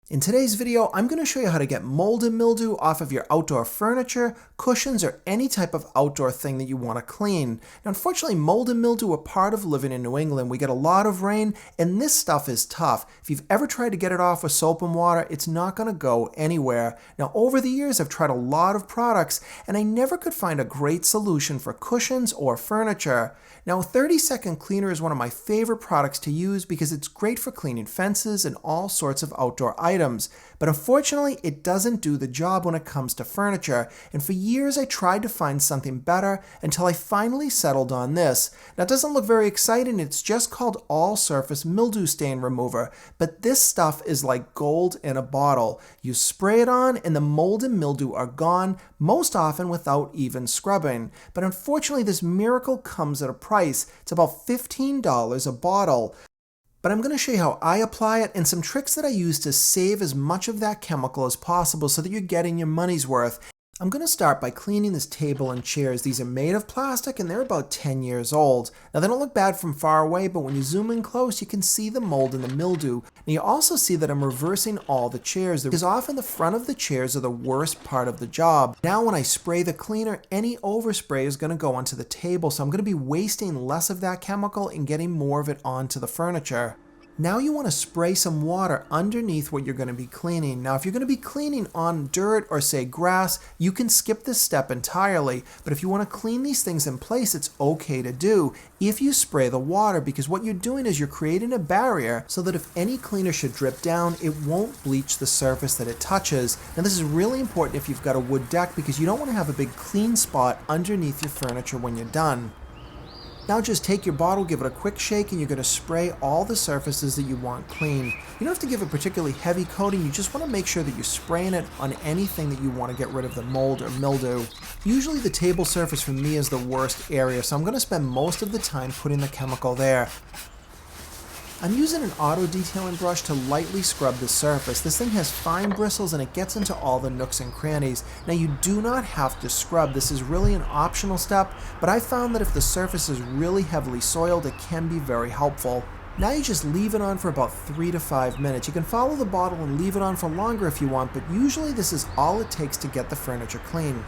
In today's video, I'm going to show you how to get mold and mildew off of your outdoor furniture, cushions, or any type of outdoor thing that you want to clean. Now, unfortunately, mold and mildew are part of living in New England. We get a lot of rain, and this stuff is tough. If you've ever tried to get it off with soap and water, it's not going to go anywhere. Now, over the years, I've tried a lot of products, and I never could find a great solution for cushions or furniture. Now, a 30-second cleaner is one of my favorite products to use because it's great for cleaning fences and all sorts of outdoor items. But unfortunately, it doesn't do the job when it comes to furniture, and for years I tried to find something better until I finally settled on this. Now, it doesn't look very exciting. It's just called All Surface Mildew Stain Remover, but this stuff is like gold in a bottle. You spray it on and the mold and mildew are gone, most often without even scrubbing. But unfortunately, this miracle comes at a price. It's about $15 a bottle. But I'm going to show you how I apply it and some tricks that I use to save as much of that chemical as possible so that you're getting your money's worth. I'm going to start by cleaning this table and chairs. These are made of plastic and they're about 10 years old. Now, they don't look bad from far away, but when you zoom in close, you can see the mold and the mildew. Now, you also see that I'm reversing all the chairs because often the front of the chairs are the worst part of the job. Now, when I spray the cleaner, any overspray is going to go onto the table, so I'm going to be wasting less of that chemical and getting more of it onto the furniture. Now you want to spray some water underneath what you're going to be cleaning. Now, if you're going to be cleaning on dirt or say grass, you can skip this step entirely. But if you want to clean these things in place, it's okay to do if you spray the water, because what you're doing is you're creating a barrier so that if any cleaner should drip down, it won't bleach the surface that it touches. Now, this is really important if you've got a wood deck because you don't want to have a big clean spot underneath your furniture when you're done. Now just take your bottle, give it a quick shake, and you're going to spray all the surfaces that you want clean. You don't have to give a particularly heavy coating, you just want to make sure that you're spraying it on anything that you want to get rid of the mold or mildew. Usually the table surface for me is the worst area, so I'm going to spend most of the time putting the chemical there. I'm using an auto detailing brush to lightly scrub the surface. This thing has fine bristles and it gets into all the nooks and crannies. Now, you do not have to scrub. This is really an optional step, but I found that if the surface is really heavily soiled, it can be very helpful. Now you just leave it on for about 3 to 5 minutes. You can follow the bottle and leave it on for longer if you want, but usually this is all it takes to get the furniture clean.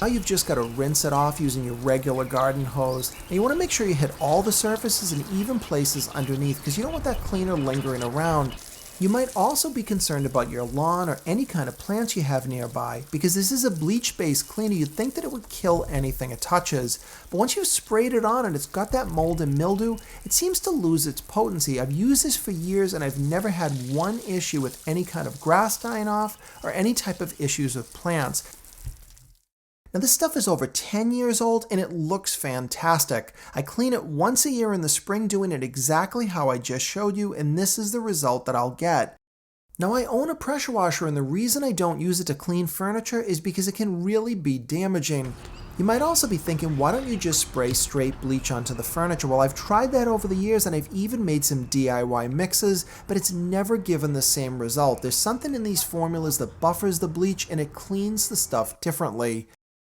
Now you've just got to rinse it off using your regular garden hose. And you want to make sure you hit all the surfaces and even places underneath because you don't want that cleaner lingering around. You might also be concerned about your lawn or any kind of plants you have nearby because this is a bleach-based cleaner. You'd think that it would kill anything it touches. But once you've sprayed it on and it's got that mold and mildew, it seems to lose its potency. I've used this for years and I've never had one issue with any kind of grass dying off or any type of issues with plants. Now, this stuff is over 10 years old and it looks fantastic. I clean it once a year in the spring, doing it exactly how I just showed you, and this is the result that I'll get. Now, I own a pressure washer, and the reason I don't use it to clean furniture is because it can really be damaging. You might also be thinking, why don't you just spray straight bleach onto the furniture? Well, I've tried that over the years and I've even made some DIY mixes, but it's never given the same result. There's something in these formulas that buffers the bleach and it cleans the stuff differently.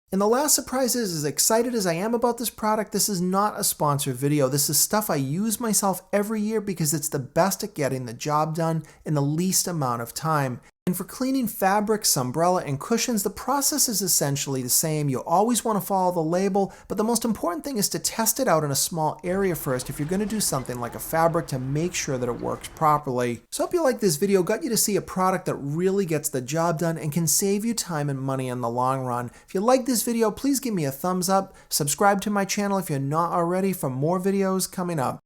And the last surprise is, as excited as I am about this product, this is not a sponsored video. This is stuff I use myself every year because it's the best at getting the job done in the least amount of time. And for cleaning fabrics, umbrella, and cushions, the process is essentially the same. You always want to follow the label, but the most important thing is to test it out in a small area first if you're going to do something like a fabric to make sure that it works properly. So I hope you like this video, got you to see a product that really gets the job done and can save you time and money in the long run. If you like this video, please give me a thumbs up, subscribe to my channel if you're not already for more videos coming up.